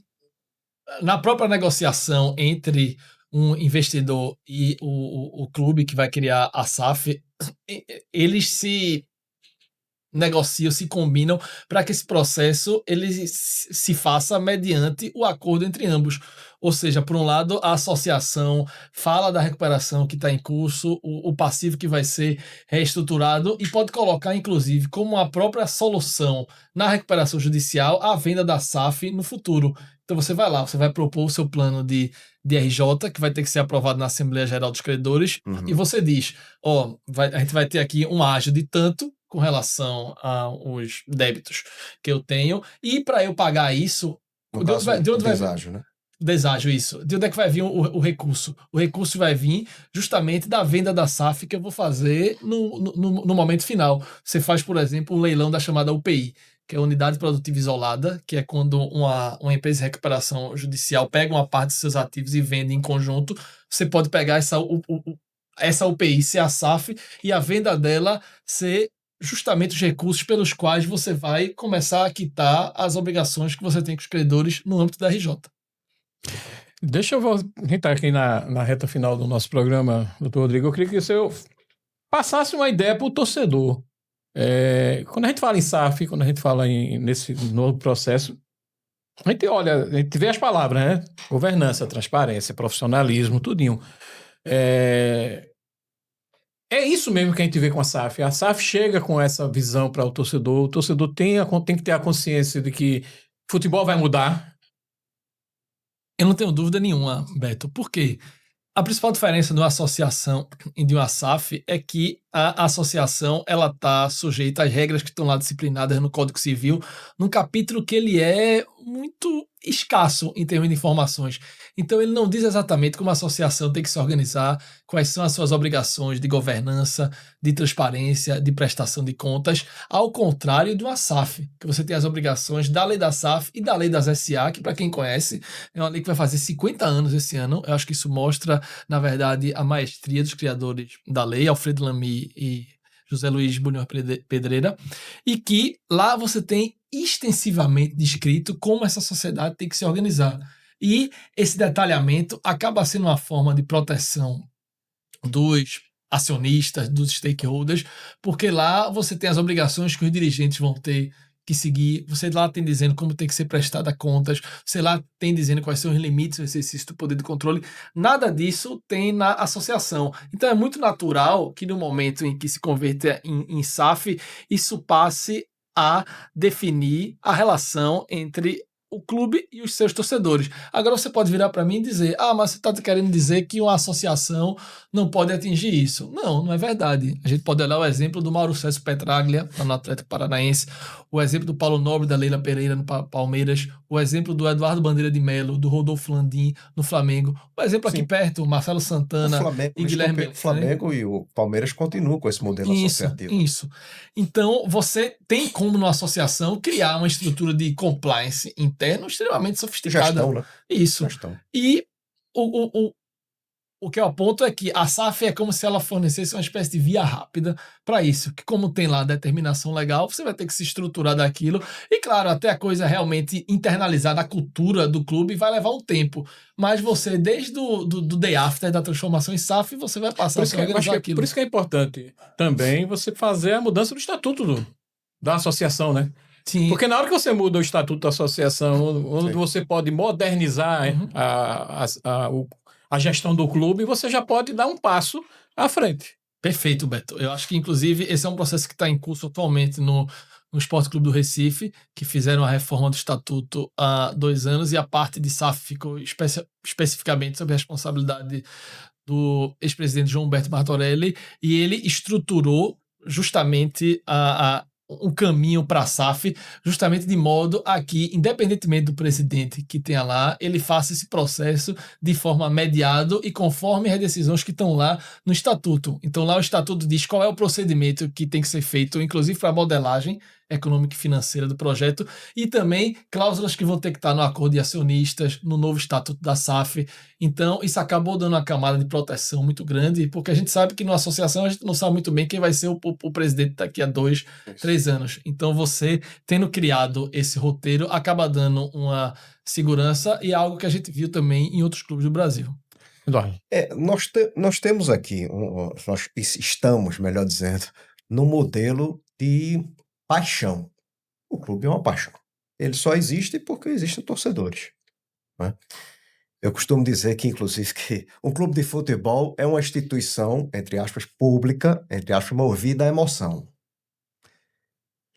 na própria negociação entre um investidor e o clube que vai criar a SAF, eles se negociam, se combinam para que esse processo ele se faça mediante o acordo entre ambos. Ou seja, por um lado, a associação fala da recuperação que está em curso, o passivo que vai ser reestruturado e pode colocar, inclusive, como a própria solução na recuperação judicial a venda da SAF no futuro. Então você vai lá, você vai propor o seu plano de RJ, que vai ter que ser aprovado na Assembleia Geral dos Credores, e você diz, a gente vai ter aqui um ágio de tanto com relação aos débitos que eu tenho, e para eu pagar isso, de onde deságio, né? Deságio, isso. De onde é que vai vir o recurso? O recurso vai vir justamente da venda da SAF que eu vou fazer no momento final. Você faz, por exemplo, um leilão da chamada UPI, que é a Unidade Produtiva Isolada, que é quando uma empresa de recuperação judicial pega uma parte dos seus ativos e vende em conjunto. Você pode pegar essa UPI ser a SAF e a venda dela ser justamente os recursos pelos quais você vai começar a quitar as obrigações que você tem com os credores no âmbito da RJ. Deixa eu entrar aqui na reta final do nosso programa, doutor Rodrigo. Eu queria que você passasse uma ideia para o torcedor. Quando a gente fala em SAF, quando a gente fala nesse novo processo, a gente vê as palavras, né? Governança, transparência, profissionalismo, tudinho. É isso mesmo que a gente vê com a SAF. A SAF chega com essa visão para o torcedor. O torcedor tem que ter a consciência de que futebol vai mudar. Eu não tenho dúvida nenhuma, Beto. Por quê? A principal diferença de uma associação e de uma SAF é que a associação ela está sujeita às regras que estão lá disciplinadas no Código Civil, num capítulo que ele é muito escasso em termos de informações. Então ele não diz exatamente como a associação tem que se organizar, quais são as suas obrigações de governança, de transparência, de prestação de contas, ao contrário de uma SAF, que você tem as obrigações da lei da SAF e da lei das SA, que para quem conhece é uma lei que vai fazer 50 anos esse ano. Eu acho que isso mostra, na verdade, a maestria dos criadores da lei, Alfredo Lamy e José Luiz Bunhor Pedreira, e que lá você tem extensivamente descrito como essa sociedade tem que se organizar. E esse detalhamento acaba sendo uma forma de proteção dos acionistas, dos stakeholders, porque lá você tem as obrigações que os dirigentes vão ter que seguir, você lá tem dizendo como tem que ser prestada contas, você lá tem dizendo quais são os limites do exercício do poder de controle. Nada disso tem na associação. Então é muito natural que no momento em que se converta em SAF, isso passe a definir a relação entre o clube e os seus torcedores. Agora você pode virar para mim e dizer, mas você está querendo dizer que uma associação não pode atingir isso. Não é verdade. A gente pode olhar o exemplo do Mauro César Petraglia, no Atlético Paranaense, o exemplo do Paulo Nobre, da Leila Pereira, no Palmeiras, o exemplo do Eduardo Bandeira de Melo, do Rodolfo Landim, no Flamengo, o exemplo aqui perto, Marcelo Santana e Guilherme... O Flamengo e o Palmeiras continuam com esse modelo associativo. Isso. Então, você tem como, numa associação, criar uma estrutura de compliance interna extremamente sofisticada. Gestão, né? Isso. Gestão. E o que eu aponto é que a SAF é como se ela fornecesse uma espécie de via rápida para isso, que como tem lá a determinação legal, você vai ter que se estruturar daquilo, e claro, até a coisa realmente internalizar na cultura do clube vai levar um tempo, mas você, desde do day after da transformação em SAF, você vai passar a se organizar aquilo. Por isso que é importante também você fazer a mudança do estatuto da associação, né? Sim. Porque na hora que você muda o estatuto da associação, onde você pode modernizar a gestão do clube, você já pode dar um passo à frente. Perfeito, Beto. Eu acho que, inclusive, esse é um processo que está em curso atualmente no no Sport Clube do Recife, que fizeram a reforma do estatuto há 2 anos, e a parte de SAF ficou especificamente sob a responsabilidade do ex-presidente João Humberto Martorelli, e ele estruturou justamente um caminho para a SAF, justamente de modo a que, independentemente do presidente que tenha lá, ele faça esse processo de forma mediado e conforme as decisões que estão lá no estatuto. Então lá o estatuto diz qual é o procedimento que tem que ser feito, inclusive para a modelagem econômica e financeira do projeto, e também cláusulas que vão ter que estar no acordo de acionistas, no novo estatuto da SAF. Então isso acabou dando uma camada de proteção muito grande, porque a gente sabe que numa associação a gente não sabe muito bem quem vai ser o presidente daqui a 2, 3 anos. Então você, tendo criado esse roteiro, acaba dando uma segurança, e é algo que a gente viu também em outros clubes do Brasil. Nós temos aqui, nós estamos, melhor dizendo, no modelo de paixão. O clube é uma paixão. Ele só existe porque existem torcedores, né? Eu costumo dizer que, inclusive, que um clube de futebol é uma instituição, entre aspas, pública, entre aspas, movida à emoção.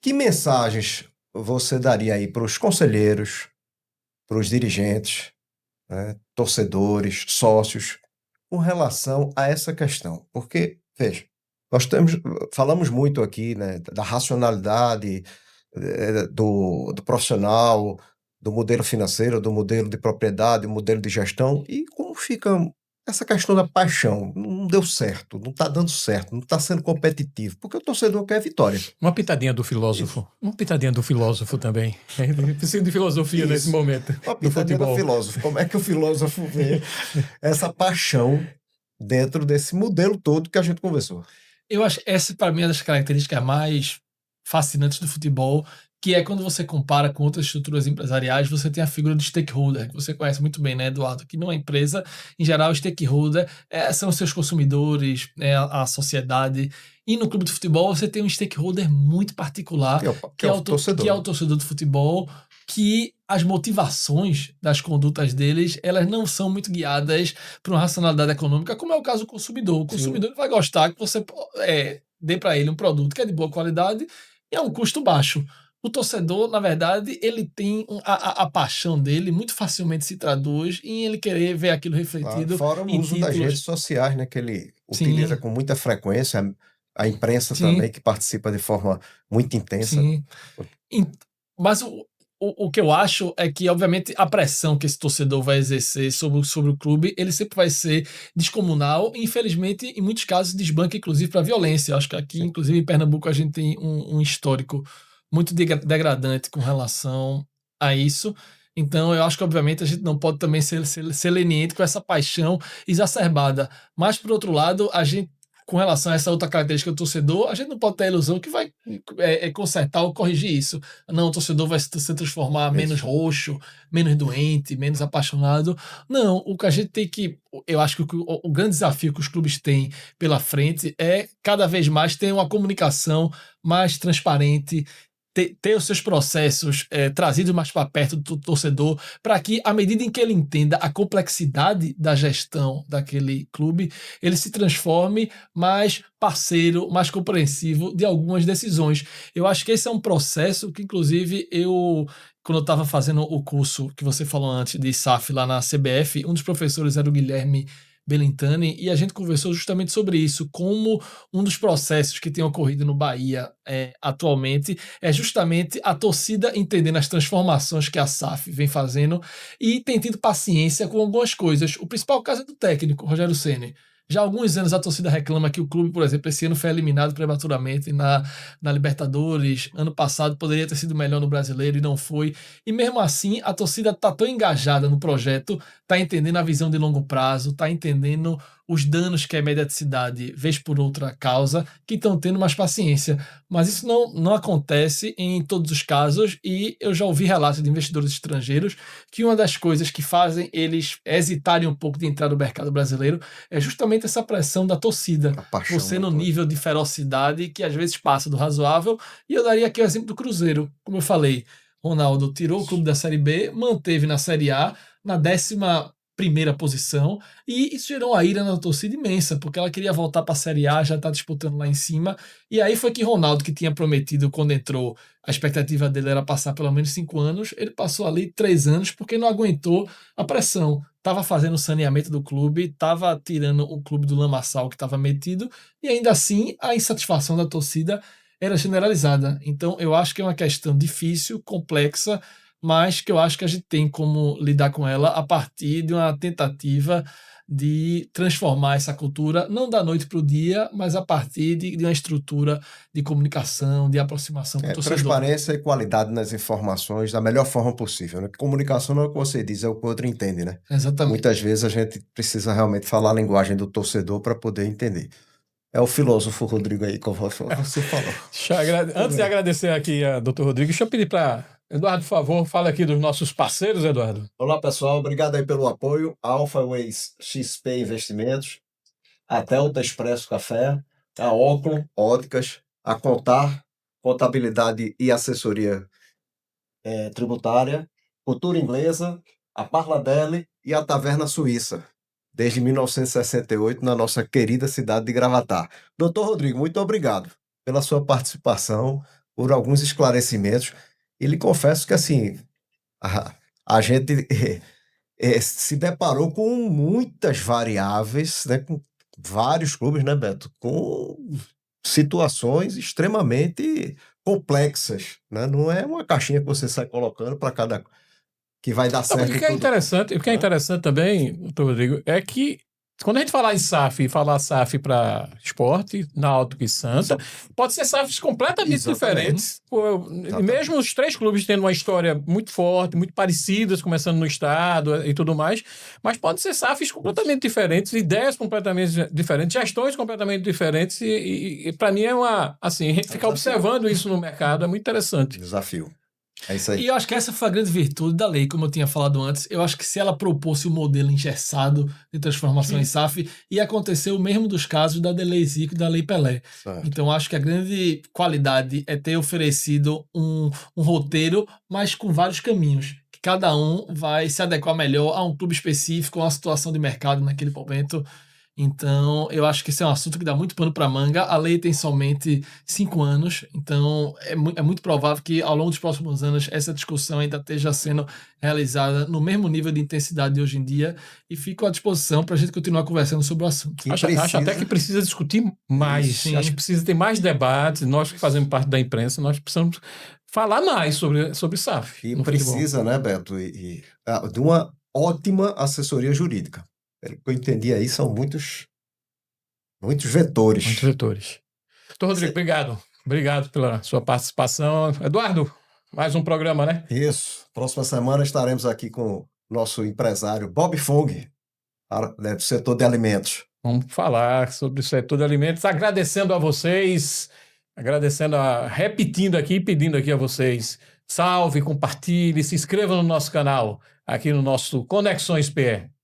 Que mensagens você daria aí para os conselheiros, para os dirigentes, né, torcedores, sócios, com relação a essa questão? Porque, veja, falamos muito aqui, né, da racionalidade do profissional, do modelo financeiro, do modelo de propriedade, do modelo de gestão, e como fica essa questão da paixão? Não deu certo, não está dando certo, não está sendo competitivo, porque o torcedor quer vitória. Uma pitadinha do filósofo. Isso. Uma pitadinha do filósofo também. Preciso de filosofia isso. Nesse momento. Uma pitadinha do filósofo. Como é que o filósofo vê essa paixão dentro desse modelo todo que a gente conversou? Eu acho que essa, para mim, é uma das características mais fascinantes do futebol, que é quando você compara com outras estruturas empresariais, você tem a figura do stakeholder, que você conhece muito bem, né, Eduardo? Que numa empresa, em geral, o stakeholder são os seus consumidores, a sociedade. E no clube de futebol, você tem um stakeholder muito particular, que é o torcedor de futebol, que as motivações das condutas deles, elas não são muito guiadas por uma racionalidade econômica, como é o caso do consumidor. O consumidor vai gostar que você dê para ele um produto que é de boa qualidade e a um custo baixo. O torcedor, na verdade, ele tem a paixão dele, muito facilmente se traduz em ele querer ver aquilo refletido. Fora o uso das redes sociais, né, que ele utiliza com muita frequência, a imprensa também, que participa de forma muito intensa. Sim. Mas o que eu acho é que, obviamente, a pressão que esse torcedor vai exercer sobre o clube, ele sempre vai ser descomunal e, infelizmente, em muitos casos, desbanca, inclusive, para a violência. Eu acho que aqui, inclusive, em Pernambuco, a gente tem um histórico muito degradante com relação a isso. Então, eu acho que, obviamente, a gente não pode também ser leniente com essa paixão exacerbada. Mas, por outro lado, a gente, com relação a essa outra característica do torcedor, a gente não pode ter a ilusão que vai consertar ou corrigir isso. Não, o torcedor vai se transformar menos roxo, menos doente, menos apaixonado. Não, o que a gente tem que... Eu acho que o grande desafio que os clubes têm pela frente é, cada vez mais, ter uma comunicação mais transparente, ter os seus processos trazidos mais para perto do torcedor, para que, à medida em que ele entenda a complexidade da gestão daquele clube, ele se transforme mais parceiro, mais compreensivo de algumas decisões. Eu acho que esse é um processo que, inclusive, quando eu estava fazendo o curso que você falou antes de SAF lá na CBF, um dos professores era o Guilherme Belintani, e a gente conversou justamente sobre isso, como um dos processos que tem ocorrido no Bahia atualmente é justamente a torcida entendendo as transformações que a SAF vem fazendo e tem tido paciência com algumas coisas. O principal caso é do técnico, Rogério Ceni. Já há alguns anos a torcida reclama que o clube, por exemplo, esse ano foi eliminado prematuramente na Libertadores. Ano passado poderia ter sido melhor no Brasileiro e não foi. E mesmo assim, a torcida está tão engajada no projeto, está entendendo a visão de longo prazo, está entendendo os danos que a imediaticidade vez por outra causa, que estão tendo mais paciência. Mas isso não acontece em todos os casos, e eu já ouvi relatos de investidores estrangeiros que uma das coisas que fazem eles hesitarem um pouco de entrar no mercado brasileiro é justamente essa pressão da torcida. Você no nível de ferocidade que às vezes passa do razoável, e eu daria aqui o exemplo do Cruzeiro. Como eu falei, Ronaldo tirou o clube da Série B, manteve na Série A, na 11ª primeira posição, e isso gerou uma ira na torcida imensa, porque ela queria voltar para a Série A, já está disputando lá em cima, e aí foi que Ronaldo, que tinha prometido quando entrou, a expectativa dele era passar pelo menos 5 anos, ele passou ali 3 anos porque não aguentou a pressão, estava fazendo o saneamento do clube, estava tirando o clube do lamaçal que estava metido, e ainda assim a insatisfação da torcida era generalizada. Então eu acho que é uma questão difícil, complexa, mas que eu acho que a gente tem como lidar com ela a partir de uma tentativa de transformar essa cultura, não da noite para o dia, mas a partir de uma estrutura de comunicação, de aproximação com o torcedor. Transparência e qualidade nas informações da melhor forma possível, né? Comunicação não é o que você diz, é o que o outro entende, né? Exatamente. Muitas vezes a gente precisa realmente falar a linguagem do torcedor para poder entender. É o filósofo Rodrigo aí, como você falou. Antes de agradecer aqui a Dr. Rodrigo, deixa eu pedir para Eduardo, por favor, fala aqui dos nossos parceiros, Eduardo. Olá, pessoal. Obrigado aí pelo apoio. Alpha Ways XP Investimentos, a Delta Expresso Café, a Oclon Óticas, a Contar, Contabilidade e Assessoria Tributária, Cultura Inglesa, a Parladelle e a Taverna Suíça, desde 1968, na nossa querida cidade de Gravatá. Doutor Rodrigo, muito obrigado pela sua participação, por alguns esclarecimentos. E lhe confesso que, assim, a gente se deparou com muitas variáveis, né, com vários clubes, né, Beto? Com situações extremamente complexas, né? Não é uma caixinha que você sai colocando para cada que vai dar certo. O que é interessante também, doutor Rodrigo, é que quando a gente falar em SAF e falar SAF para esporte, Náutico e Santa, pode ser SAFs completamente diferentes. Mesmo os 3 clubes tendo uma história muito forte, muito parecidas, começando no estado e tudo mais, mas pode ser SAFs completamente diferentes, ideias completamente diferentes, gestões completamente diferentes e para mim é assim, a gente ficar observando isso no mercado é muito interessante. Desafio. É isso aí. E eu acho que essa foi a grande virtude da lei, como eu tinha falado antes. Eu acho que se ela propôsse o modelo engessado de transformação em SAF, ia acontecer o mesmo dos casos da Lei Zico e da Lei Pelé. Certo. Então, acho que a grande qualidade é ter oferecido um roteiro, mas com vários caminhos. Que cada um vai se adequar melhor a um clube específico, a uma situação de mercado naquele momento. Então, eu acho que esse é um assunto que dá muito pano para manga. A lei tem somente 5 anos, então é muito provável que ao longo dos próximos anos essa discussão ainda esteja sendo realizada no mesmo nível de intensidade de hoje em dia e fico à disposição para a gente continuar conversando sobre o assunto. Acho até que precisa discutir mais. Sim. Acho que precisa ter mais debates. Nós que fazemos parte da imprensa, nós precisamos falar mais sobre SAF. E precisa, né, Beto, de uma ótima assessoria jurídica. Pelo que eu entendi aí, são muitos vetores. Muitos vetores. Doutor Rodrigo, obrigado. Obrigado pela sua participação. Eduardo, mais um programa, né? Isso. Próxima semana estaremos aqui com o nosso empresário Bob Fong, do setor de alimentos. Vamos falar sobre o setor de alimentos, agradecendo a vocês, repetindo aqui, pedindo aqui a vocês, salve, compartilhe, se inscreva no nosso canal, aqui no nosso Conexões PE.